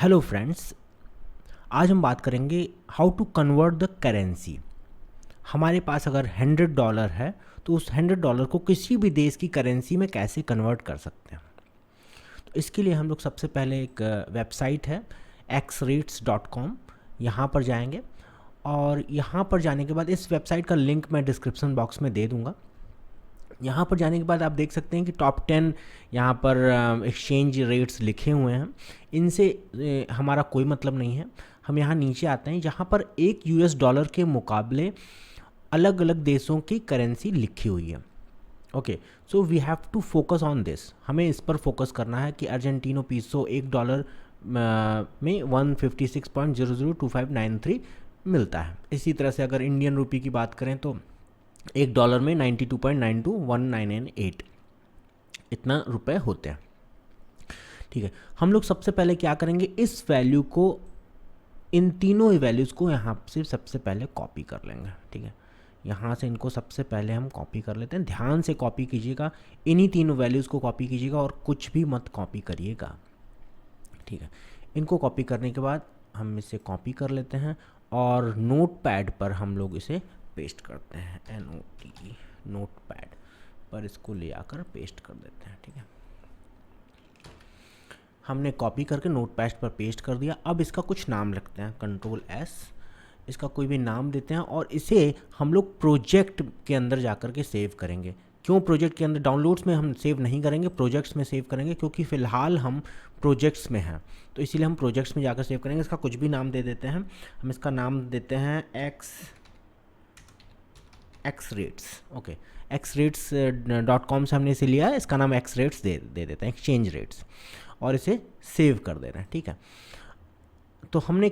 Hello friends, आज हम बात करेंगे how to convert the currency. हमारे पास अगर $100 है तो उस $100 को किसी भी देश की करेंसी में कैसे कन्वर्ट कर सकते हैं। तो इसके लिए हम लोग सबसे पहले एक वेबसाइट है xrates.com, यहाँ पर जाएंगे और यहाँ पर जाने के बाद इस वेबसाइट का लिंक मैं डिस्क्रिप्शन बॉक्स में दे दूँगा। यहाँ पर जाने के बाद आप देख सकते हैं कि टॉप 10 यहाँ पर एक्सचेंज रेट्स लिखे हुए हैं। इनसे हमारा कोई मतलब नहीं है। हम यहाँ नीचे आते हैं जहाँ पर एक $1 के मुकाबले अलग अलग देशों की करेंसी लिखी हुई है। Okay, so we have to focus on this. हमें इस पर फोकस करना है कि अर्जेंटीनो पीसो $1 में 156.002593 मिलता है। इसी तरह से अगर इंडियन रुपी की बात करें तो $1 में 92.92198 इतना रुपए होते हैं। ठीक है, हम लोग सबसे पहले क्या करेंगे, इस वैल्यू को, इन तीनों वैल्यूज़ को यहाँ से सबसे पहले कॉपी कर लेंगे। ठीक है, यहाँ से इनको सबसे पहले हम कॉपी कर लेते हैं। ध्यान से कॉपी कीजिएगा, इन्हीं तीनों वैल्यूज़ को कॉपी कीजिएगा और कुछ भी मत कॉपी करिएगा। ठीक है, इनको कॉपी करने के बाद हम इसे कॉपी कर लेते हैं और नोट पैड पर हम लोग इसे पेस्ट करते हैं। नोट पैड पर इसको ले आकर पेस्ट कर देते हैं। ठीक है, हमने कॉपी करके नोट पैड पर पेस्ट कर दिया। अब इसका कुछ नाम रखते हैं, Ctrl+S, इसका कोई भी नाम देते हैं और इसे हम लोग प्रोजेक्ट के अंदर जाकर के सेव करेंगे। क्यों प्रोजेक्ट के अंदर? डाउनलोड्स में हम सेव नहीं करेंगे, प्रोजेक्ट्स में सेव करेंगे, क्योंकि फ़िलहाल हम प्रोजेक्ट्स में हैं, तो इसीलिए हम प्रोजेक्ट्स में जाकर सेव करेंगे। इसका कुछ भी नाम दे देते हैं। हम इसका नाम देते हैं xrates। ओके, xrates.com से हमने इसे लिया है, इसका नाम xrates दे देते हैं, एक्सचेंज रेट्स, और इसे सेव कर दे रहे हैं। ठीक है, तो हमने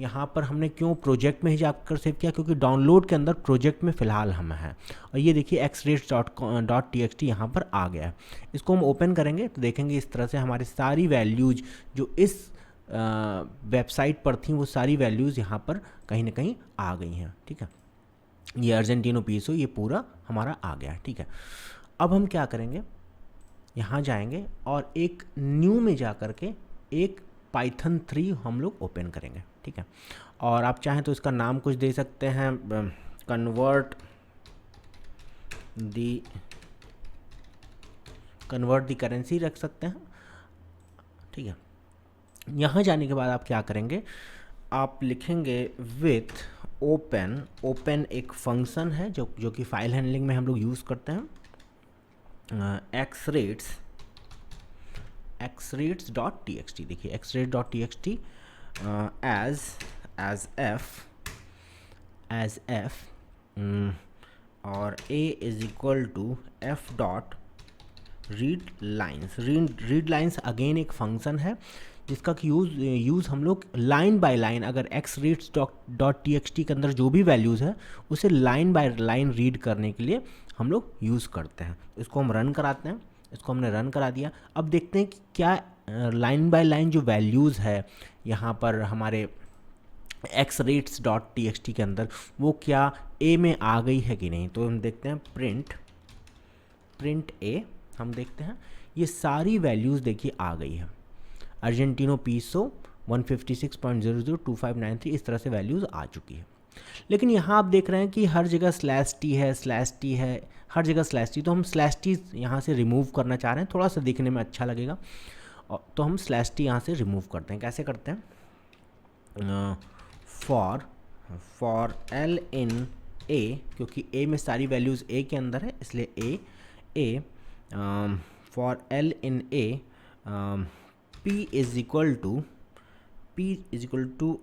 यहाँ पर हमने क्यों प्रोजेक्ट में ही जाकर सेव किया? क्योंकि डाउनलोड के अंदर प्रोजेक्ट में फ़िलहाल हम हैं। और ये देखिए xrates.txt यहाँ पर आ गया है। इसको हम ओपन करेंगे तो देखेंगे इस तरह से हमारी सारी वैल्यूज़ जो इस वेबसाइट पर थी, वो सारी वैल्यूज़ यहाँ पर कहीं ना कहीं आ गई हैं। ठीक है, ये अर्जेंटीनो पीसो ये पूरा हमारा आ गया है। ठीक है, अब हम क्या करेंगे, यहाँ जाएंगे और एक न्यू में जा कर के एक पाइथन 3 हम लोग ओपन करेंगे। ठीक है, और आप चाहें तो इसका नाम कुछ दे सकते हैं, कन्वर्ट दी करेंसी रख सकते हैं। ठीक है, यहाँ जाने के बाद आप क्या करेंगे, आप लिखेंगे विथ ओपन एक फंक्शन है जो कि फाइल हैंडलिंग में हम लोग यूज़ करते हैं, xrates.txt। देखिए xrates.txt एज f और a is equal to f dot read lines again एक फंक्शन है जिसका कि यूज़ हम लोग लाइन बाय लाइन, अगर xrates.txt के अंदर जो भी वैल्यूज़ है उसे लाइन बाय लाइन रीड करने के लिए हम लोग यूज़ करते हैं। इसको हम रन कराते हैं, इसको हमने रन करा दिया। अब देखते हैं कि क्या लाइन बाय लाइन जो वैल्यूज़ है यहाँ पर हमारे xrates.txt के अंदर वो क्या a में आ गई है कि नहीं। तो हम देखते हैं प्रिंट a, हम देखते हैं ये सारी वैल्यूज़ देखिए आ गई है। अर्जेंटीनो पीसो 156.002593 इस तरह से वैल्यूज़ आ चुकी है। लेकिन यहाँ आप देख रहे हैं कि हर जगह /t है, हर जगह /t। तो हम /t यहाँ से रिमूव करना चाह रहे हैं, थोड़ा सा दिखने में अच्छा लगेगा, तो हम /t यहाँ से रिमूव करते हैं। कैसे करते हैं, फॉर l in a, क्योंकि a में सारी वैल्यूज़ a के अंदर है इसलिए a फॉर l in a p is equal to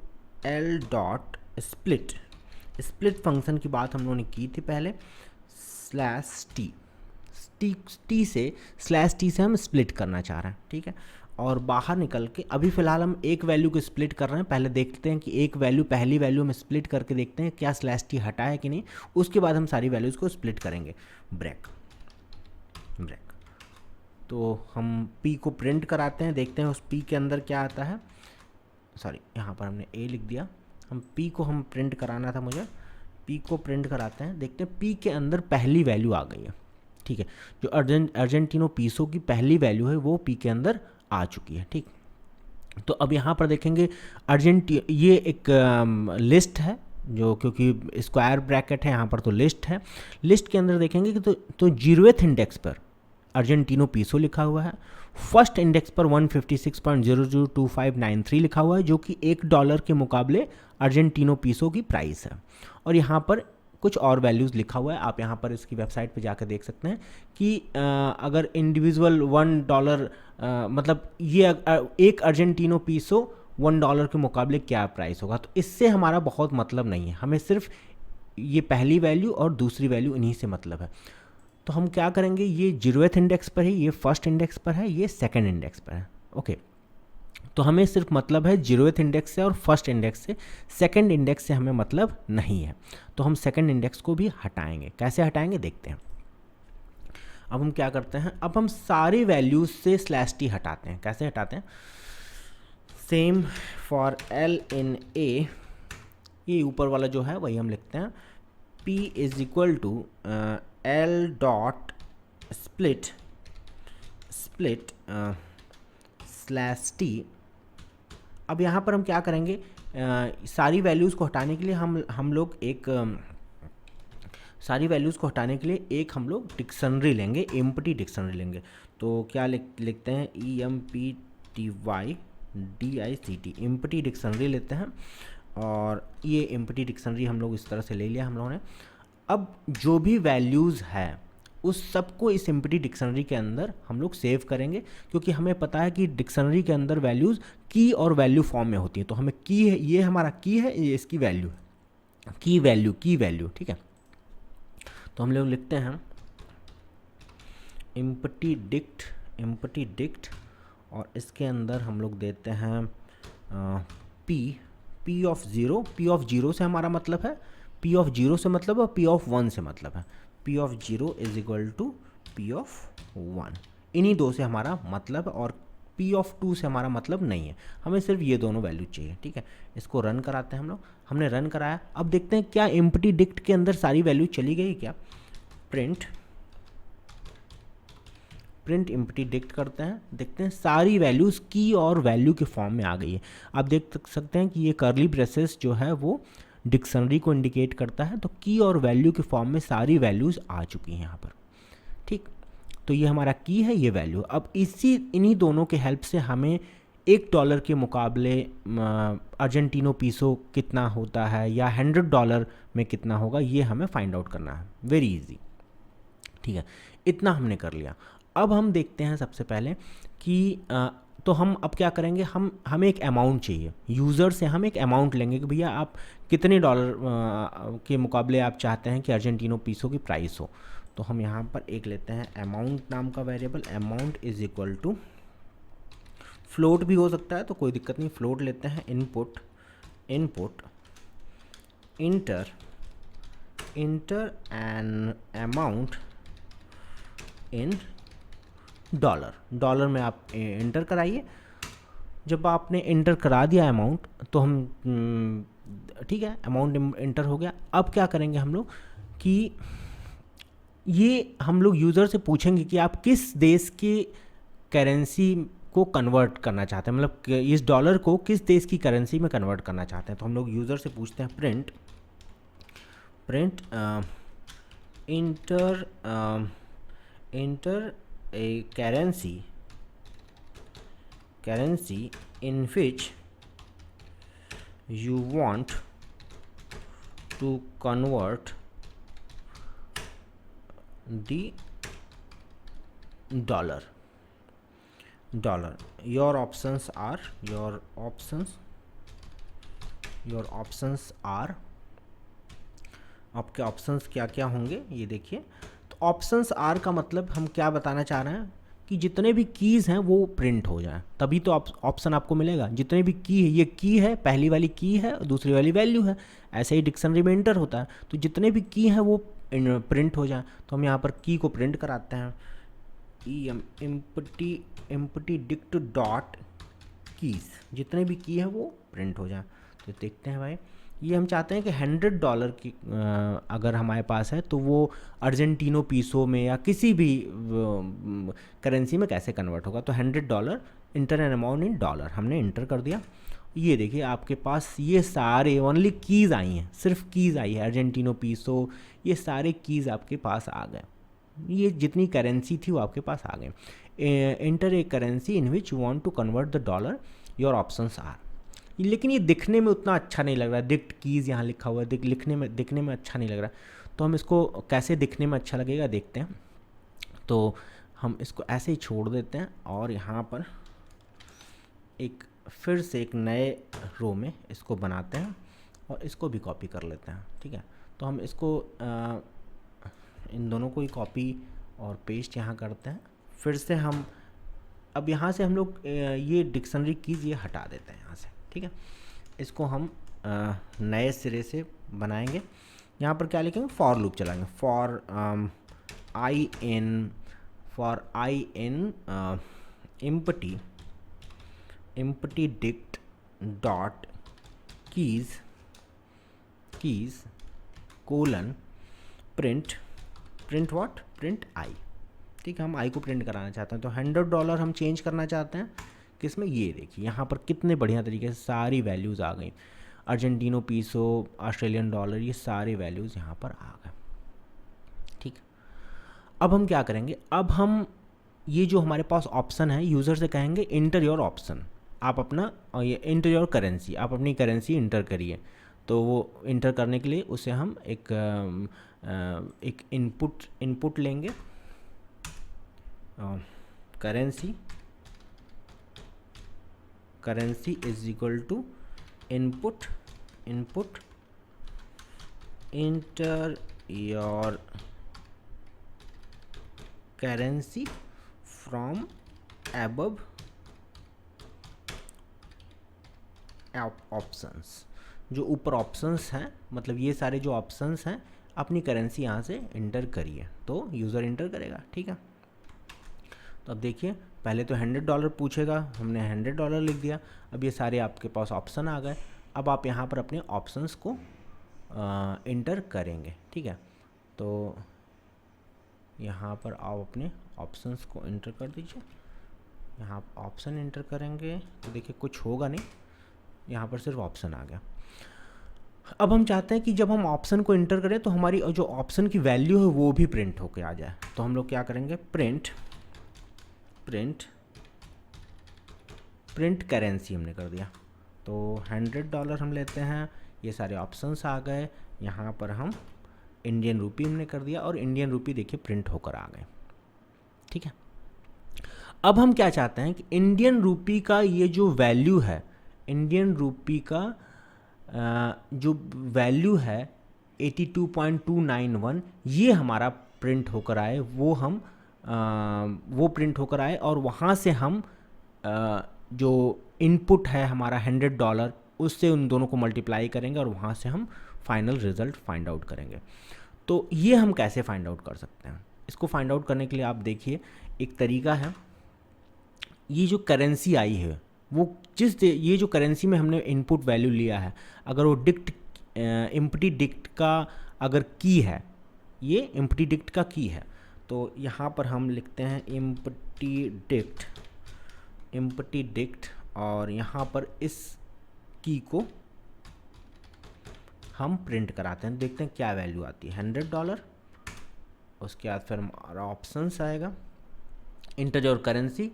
l dot split function की बात हम लोगों ने की थी पहले, /t से हम स्प्लिट करना चाह रहे हैं। ठीक है, और बाहर निकल के अभी फ़िलहाल हम एक वैल्यू को स्प्लिट कर रहे हैं। पहले देखते हैं कि एक वैल्यू, पहली वैल्यू में स्प्लिट करके देखते हैं क्या /t हटा है कि नहीं, उसके बाद हम सारी वैल्यूज़ को स्प्लिट करेंगे। ब्रेक तो हम p को प्रिंट कराते हैं, देखते हैं उस p के अंदर क्या आता है। सॉरी, यहाँ पर हमने a लिख दिया। हम p को हम प्रिंट कराना था मुझे, p को प्रिंट कराते हैं, देखते हैं p के अंदर पहली वैल्यू आ गई है। ठीक है। जो अर्जेंटीनो पीसो की पहली वैल्यू है वो पी के अंदर आ चुकी है। ठीक, तो अब यहाँ पर देखेंगे ये एक लिस्ट है, जो क्योंकि स्क्वायर ब्रैकेट है यहाँ पर तो लिस्ट है। लिस्ट के अंदर देखेंगे कि तो 0वें इंडेक्स पर अर्जेंटीनो पीसो लिखा हुआ है, फर्स्ट इंडेक्स पर 156.002593 लिखा हुआ है, जो कि $1 के मुकाबले अर्जेंटीनो पीसो की प्राइस है। और यहाँ पर कुछ और वैल्यूज़ लिखा हुआ है, आप यहाँ पर इसकी वेबसाइट पे जाकर देख सकते हैं कि अगर इंडिविजुअल $1 मतलब ये एक अर्जेंटीनो पीसो $1 के मुकाबले क्या प्राइस होगा, तो इससे हमारा बहुत मतलब नहीं है, हमें सिर्फ ये पहली वैल्यू और दूसरी वैल्यू इन्हीं से मतलब है। तो हम क्या करेंगे, ये 0वें इंडेक्स पर है, ये फर्स्ट इंडेक्स पर है, ये सेकंड इंडेक्स पर है। ओके, तो हमें सिर्फ मतलब है 0वें इंडेक्स से और फर्स्ट इंडेक्स से, सेकंड इंडेक्स से हमें मतलब नहीं है। तो हम सेकंड इंडेक्स को भी हटाएंगे। कैसे हटाएंगे देखते हैं। अब हम क्या करते हैं, अब हम सारी वैल्यूज से /t हटाते हैं। कैसे हटाते हैं, same for L in A, ये ऊपर वाला जो है वही हम लिखते हैं, P is equal to L dot split /t। अब यहाँ पर हम क्या करेंगे, सारी वैल्यूज़ को हटाने के लिए हम लोग एक सारी वैल्यूज़ को हटाने के लिए एक हम लोग डिक्शनरी लेंगे, एम्प्टी डिक्शनरी लेंगे। तो क्या लिखते हैं, EMPTYDICT, एम्प्टी डिक्शनरी लेते हैं। और ये एम्प्टी डिक्शनरी हम लोग इस तरह से ले लिया हम लोगों ने। अब जो भी वैल्यूज़ है उस सबको इस एम्प्टी डिक्शनरी के अंदर हम लोग सेव करेंगे, क्योंकि हमें पता है कि डिक्शनरी के अंदर वैल्यूज़ की और वैल्यू फॉर्म में होती है। तो हमें की है, ये हमारा की है, ये इसकी वैल्यू है, की वैल्यू। ठीक है, तो हम लोग लिखते हैं एम्प्टी डिक्ट और इसके अंदर हम लोग देते हैं P ऑफ ज़ीरो से हमारा मतलब है, P ऑफ ज़ीरो से मतलब है, P ऑफ 1 से मतलब है। P of zero is equal to P of 1, इन्हीं दो से हमारा मतलब है, और P ऑफ 2 से हमारा मतलब नहीं है, हमें सिर्फ ये दोनों वैल्यू चाहिए। ठीक है, इसको रन कराते हैं हम लोग। हमने रन कराया, अब देखते हैं क्या एम्प्टी डिक्ट के अंदर सारी वैल्यू चली गई क्या। प्रिंट एम्प्टी डिक्ट करते हैं, देखते हैं सारी वैल्यूज़ की और वैल्यू के फॉर्म में आ गई है। आप देख सकते हैं कि ये कर्ली ब्रेसेस जो है वो डिक्शनरी को इंडिकेट करता है, तो की और वैल्यू के फॉर्म में सारी वैल्यूज़ आ चुकी हैं यहाँ पर। ठीक, तो ये हमारा की है, ये वैल्यू। अब इन्हीं दोनों के हेल्प से हमें $1 के मुकाबले अर्जेंटीनो पीसो कितना होता है या $100 में कितना होगा, ये हमें फाइंड आउट करना है। Very easy. ठीक है, इतना हमने कर लिया। अब हम देखते हैं सबसे पहले कि तो हम अब क्या करेंगे, हमें एक अमाउंट चाहिए, यूज़र से हम एक अमाउंट लेंगे कि भैया आप कितने $, के मुकाबले आप चाहते हैं कि अर्जेंटीनो पीसो की प्राइस हो। तो हम यहाँ पर एक लेते हैं अमाउंट नाम का variable, amount is equal to, float भी हो सकता है तो कोई दिक्कत नहीं, फ्लोट लेते हैं। Input inter an amount in dollar में आप इंटर कराइए। जब आपने इंटर करा दिया अमाउंट तो हम ठीक है, अमाउंट इंटर हो गया। अब क्या करेंगे हम लोग कि ये हम लोग यूज़र से पूछेंगे कि आप किस देश की करेंसी को कन्वर्ट करना चाहते हैं, मतलब इस डॉलर को किस देश की करेंसी में कन्वर्ट करना चाहते हैं। तो हम लोग यूज़र से पूछते हैं print inter a currency in which you want to convert the dollar. Your options are आपके ऑप्शंस क्या क्या होंगे ये देखिए। तो ऑप्शंस आर का मतलब हम क्या बताना चाह रहे हैं कि जितने भी कीज़ हैं वो प्रिंट हो जाए, तभी तो ऑप्शन आपको मिलेगा। जितने भी की है, ये की है, पहली वाली की है, दूसरी वाली वैल्यू है, ऐसे ही डिक्शनरी में इंटर होता है। तो जितने भी की हैं वो प्रिंट हो जाए। तो हम यहाँ पर की को प्रिंट कराते हैं, एम्प्टी डिक्ट डॉट कीज़, जितने भी की है वो प्रिंट हो जाए। तो देखते हैं भाई ये हम चाहते हैं कि $100 की अगर हमारे पास है तो वो अर्जेंटीनो पीसो में या किसी भी करेंसी में कैसे कन्वर्ट होगा। तो $100 inter an amount in dollar हमने इंटर कर दिया। ये देखिए आपके पास ये सारे ओनली कीज़ आई हैं, सिर्फ कीज़ आई है, अर्जेंटीनो पीसो, ये सारे कीज़ आपके पास आ गए। ये जितनी करेंसी थी वो आपके पास आ गए। Enter a currency in which you want to convert the dollar, your options are. लेकिन ये दिखने में उतना अच्छा नहीं लग रहा है, डिक्ट कीज़ यहाँ लिखा हुआ है, दिखने में अच्छा नहीं लग रहा। तो हम इसको कैसे दिखने में अच्छा लगेगा देखते हैं। तो हम इसको ऐसे ही छोड़ देते हैं और यहाँ पर एक फिर से एक नए रो में इसको बनाते हैं और इसको भी कॉपी कर लेते हैं। ठीक है, तो हम इसको इन दोनों को ही कॉपी और पेस्ट यहाँ करते हैं। फिर से हम अब यहाँ से हम लोग ये डिक्शनरी कीज़ ये हटा देते हैं यहाँ से। ठीक है, इसको हम नए सिरे से बनाएंगे। यहाँ पर क्या लिखेंगे, फॉर लूप चलाएंगे, for I in empty dict dot keys colon print what, print I। ठीक है, हम आई को प्रिंट कराना चाहते हैं। तो $100 हम चेंज करना चाहते हैं किसमें, ये देखिए यहाँ पर कितने बढ़िया तरीके से सारी वैल्यूज़ आ गई। अर्जेंटीनो पीसो, ऑस्ट्रेलियन डॉलर, ये सारे वैल्यूज़ यहाँ पर आ गए। ठीक, अब हम क्या करेंगे, अब हम ये जो हमारे पास ऑप्शन है, यूज़र से कहेंगे इंटर योर ऑप्शन, आप अपना ये इंटर योर करेंसी, आप अपनी करेंसी इंटर करिए। तो वो इंटर करने के लिए उसे हम एक इनपुट लेंगे, currency is equal to input enter your currency from above options. जो ऊपर ऑप्शंस हैं, मतलब ये सारे जो ऑप्शंस हैं, अपनी करेंसी यहाँ से इंटर करिए। तो यूज़र इंटर करेगा। ठीक है, तो अब देखिए पहले तो $100 पूछेगा, हमने $100 लिख दिया। अब ये सारे आपके पास ऑप्शन आ गए। अब आप यहाँ पर अपने ऑप्शंस को इंटर करेंगे। ठीक है, तो यहाँ पर आप अपने ऑप्शंस को इंटर कर दीजिए। यहाँ आप ऑप्शन इंटर करेंगे तो देखिए कुछ होगा नहीं, यहाँ पर सिर्फ ऑप्शन आ गया। अब हम चाहते हैं कि जब हम ऑप्शन को इंटर करें तो हमारी जो ऑप्शन की वैल्यू है वो भी प्रिंट होके आ जाए। तो हम लोग क्या करेंगे, प्रिंट करेंसी हमने कर दिया। तो $100 हम लेते हैं, ये सारे ऑप्शंस आ गए। यहाँ पर हम इंडियन रूपी हमने कर दिया और इंडियन रूपी देखिए प्रिंट होकर आ गए। ठीक है, अब हम क्या चाहते हैं कि इंडियन रूपी का ये जो वैल्यू है, इंडियन रूपी का जो वैल्यू है 82.291, ये हमारा प्रिंट होकर आए, वो प्रिंट होकर आए और वहाँ से हम जो इनपुट है हमारा $100, उससे उन दोनों को मल्टीप्लाई करेंगे और वहाँ से हम फाइनल रिज़ल्ट फाइंड आउट करेंगे। तो ये हम कैसे फाइंड आउट कर सकते हैं, इसको फाइंड आउट करने के लिए आप देखिए एक तरीका है। ये जो करेंसी आई है वो ये जो करेंसी में हमने इनपुट वैल्यू लिया है, अगर वो एम्प्टी डिक्ट का अगर की है, ये एम्प्टी डिक्ट का की है, तो यहाँ पर हम लिखते हैं एम्प्टी डिक्ट और यहाँ पर इस की को हम प्रिंट कराते हैं, देखते हैं क्या वैल्यू आती है, $100। उसके बाद फिर हमारा ऑप्शंस आएगा, inter your currency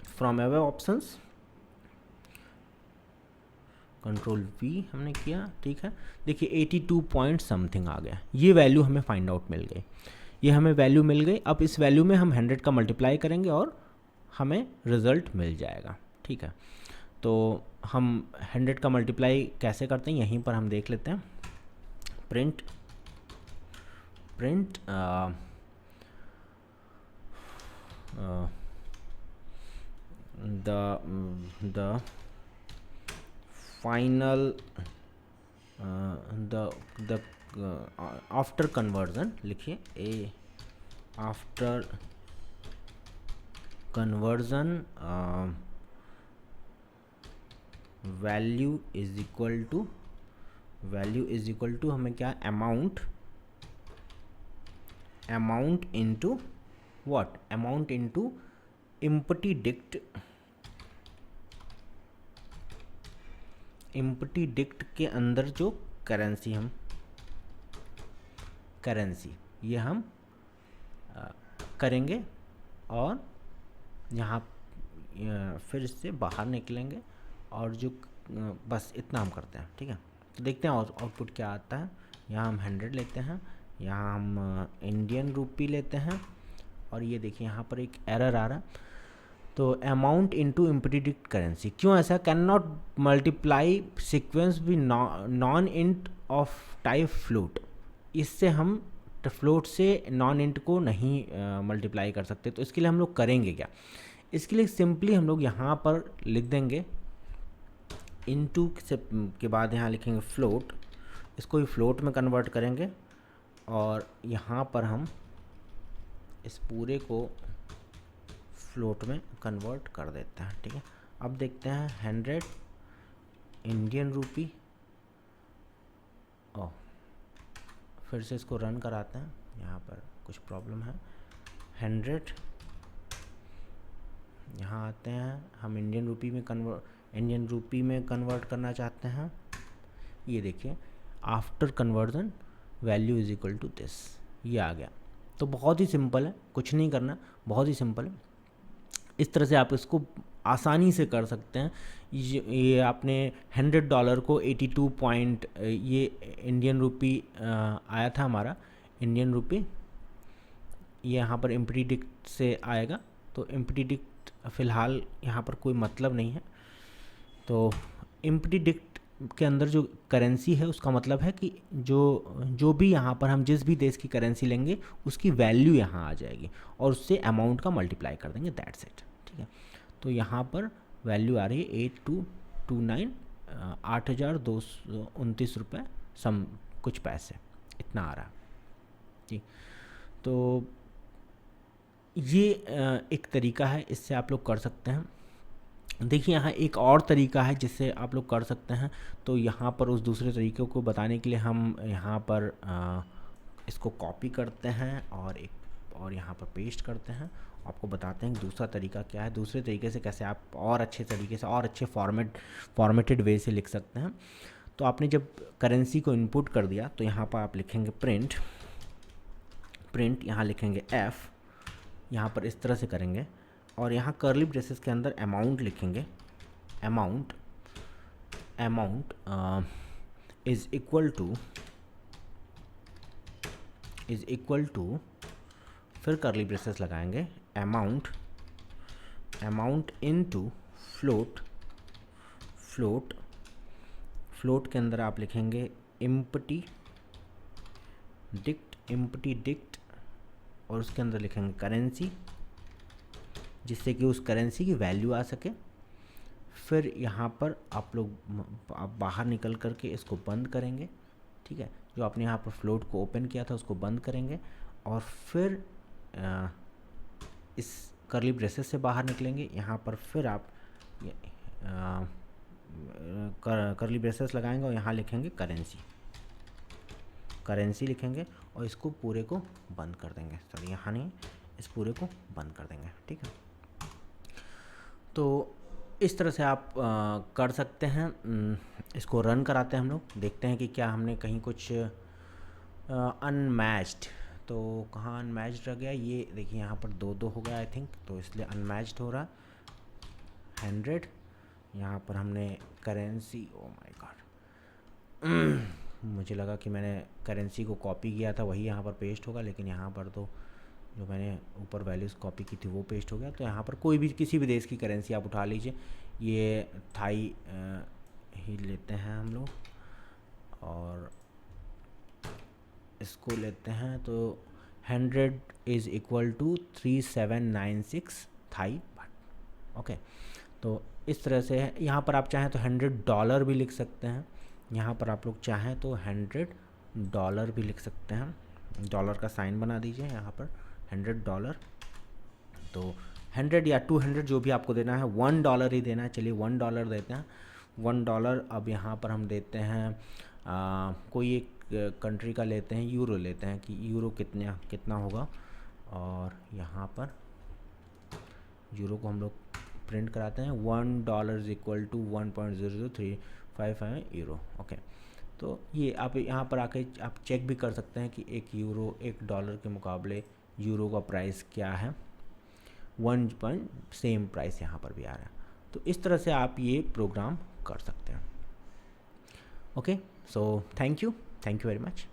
from above options, control V हमने किया। ठीक है, देखिए 82 पॉइंट समथिंग आ गया, ये वैल्यू हमें फाइंड आउट मिल गई, ये हमें वैल्यू मिल गई। अब इस वैल्यू में हम 100 का मल्टीप्लाई करेंगे और हमें रिज़ल्ट मिल जाएगा। ठीक है, तो हम 100 का मल्टीप्लाई कैसे करते हैं यहीं पर हम देख लेते हैं। Print the final the after conversion, लिखिए after conversion value is equal to value is equal to हमें क्या, amount into what, amount into empty dict के अंदर जो करेंसी ये हम करेंगे और यहाँ फिर इससे बाहर निकलेंगे और जो बस इतना हम करते हैं, ठीक है। तो देखते हैं आउटपुट क्या आता है। यहाँ हम 100 लेते हैं, यहाँ हम इंडियन रूपी लेते हैं और ये देखिए यहाँ पर एक एरर आ रहा है। तो अमाउंट इनटू इम्पीडिक्ट करेंसी, क्यों ऐसा, कैन नॉट मल्टीप्लाई सीक्वेंस भी non int of type float. इससे हम फ्लोट से नॉन इंट को नहीं मल्टीप्लाई कर सकते। तो इसके लिए हम लोग करेंगे क्या, इसके लिए सिंपली हम लोग यहाँ पर लिख देंगे इनटू के बाद यहाँ लिखेंगे फ्लोट, इसको भी फ्लोट में कन्वर्ट करेंगे और यहाँ पर हम इस पूरे को फ्लोट में कन्वर्ट कर देते हैं, ठीक है। अब देखते हैं 100 इंडियन रूपी, ओह फिर से इसको रन कराते हैं, यहाँ पर कुछ प्रॉब्लम है। 100 यहाँ आते हैं, हम इंडियन रूपी में कन्वर्ट करना चाहते हैं। ये देखिए after conversion value is equal to this, ये आ गया। तो बहुत ही सिंपल है, कुछ नहीं करना, बहुत ही सिंपल है। इस तरह से आप इसको आसानी से कर सकते हैं। ये आपने $100 को 82 पॉइंट, ये इंडियन रूपी आया था हमारा इंडियन रूपी, ये यहाँ पर इम्पीडिक्ट से आएगा। तो इम्पीडिक्ट फ़िलहाल यहाँ पर कोई मतलब नहीं है। तो इम्पीडिक्ट के अंदर जो करेंसी है उसका मतलब है कि जो भी यहाँ पर हम जिस भी देश की करेंसी लेंगे उसकी वैल्यू यहाँ आ जाएगी और उससे अमाउंट का मल्टीप्लाई कर देंगे, दैट्स इट, ठीक है। तो यहाँ पर वैल्यू आ रही है 8229, 8,229 रुपये सम कुछ पैसे, इतना आ रहा है जी। तो ये एक तरीका है, इससे आप लोग कर सकते हैं। देखिए यहाँ एक और तरीका है जिससे आप लोग कर सकते हैं। तो यहाँ पर उस दूसरे तरीके को बताने के लिए हम यहाँ पर इसको कॉपी करते हैं और यहाँ पर पेस्ट करते हैं। आपको बताते हैं कि दूसरा तरीका क्या है, दूसरे तरीके से कैसे आप और अच्छे तरीके से और अच्छे फॉर्मेटेड वे से लिख सकते हैं। तो आपने जब करेंसी को इनपुट कर दिया तो यहाँ पर आप लिखेंगे प्रिंट, यहाँ लिखेंगे F, यहाँ पर इस तरह से करेंगे और यहाँ कर्ली ब्रेसेस के अंदर अमाउंट लिखेंगे, अमाउंट इज इक्वल टू फिर कर्ली ब्रेसेस लगाएंगे अमाउंट इनटू फ्लोट के अंदर आप लिखेंगे इम्पटी डिक्ट और उसके अंदर लिखेंगे करेंसी, जिससे कि उस करेंसी की वैल्यू आ सके। फिर यहाँ पर आप बाहर निकल करके इसको बंद करेंगे, ठीक है। जो आपने यहाँ पर फ्लोट को ओपन किया था उसको बंद करेंगे और फिर इस कर्ली ब्रेसेस से बाहर निकलेंगे। यहाँ पर फिर आप कर्ली ब्रेसेस लगाएंगे और यहाँ लिखेंगे करेंसी लिखेंगे और इसको पूरे को बंद कर देंगे, सॉरी यहाँ नहीं, इस पूरे को बंद कर देंगे, ठीक है। तो इस तरह से आप कर सकते हैं। इसको रन कराते हैं हम लोग, देखते हैं कि क्या हमने कहीं कुछ अनमैच्ड, तो कहाँ अनमैच्ड रह गया, ये देखिए यहाँ पर 2-2 हो गया आई थिंक, तो इसलिए अनमैच्ड हो रहा। 100 यहाँ पर हमने करेंसी, ओ माय गॉड, मुझे लगा कि मैंने करेंसी को कॉपी किया था वही यहाँ पर पेस्ट होगा, लेकिन यहाँ पर तो जो मैंने ऊपर वैल्यूज़ कॉपी की थी वो पेस्ट हो गया। तो यहाँ पर कोई भी किसी भी देश की करेंसी आप उठा लीजिए, ये थाई ही लेते हैं हम लोग और इसको लेते हैं। तो 100 is equal to 3796 Thai baht, okay. तो इस तरह से है। यहाँ पर आप चाहें तो $100 भी लिख सकते हैं, यहाँ पर आप लोग चाहें तो $100 भी लिख सकते हैं, डॉलर का साइन बना दीजिए यहाँ पर $100। तो 100 या 200 जो भी आपको देना है, $1 ही देना है, चलिए $1 देते हैं, $1। अब यहाँ पर हम देते हैं कोई एक कंट्री का लेते हैं, यूरो लेते हैं कि यूरो कितना होगा, और यहाँ पर यूरो को हम लोग प्रिंट कराते हैं। $1 is equal to 1.00355 euro. Okay, तो ये आप यहाँ पर आके आप चेक भी कर सकते हैं कि एक यूरो एक डॉलर के मुकाबले यूरो का प्राइस क्या है। 1 सेम प्राइस यहाँ पर भी आ रहा है। तो इस तरह से आप ये प्रोग्राम कर सकते हैं। Okay, so thank you very much.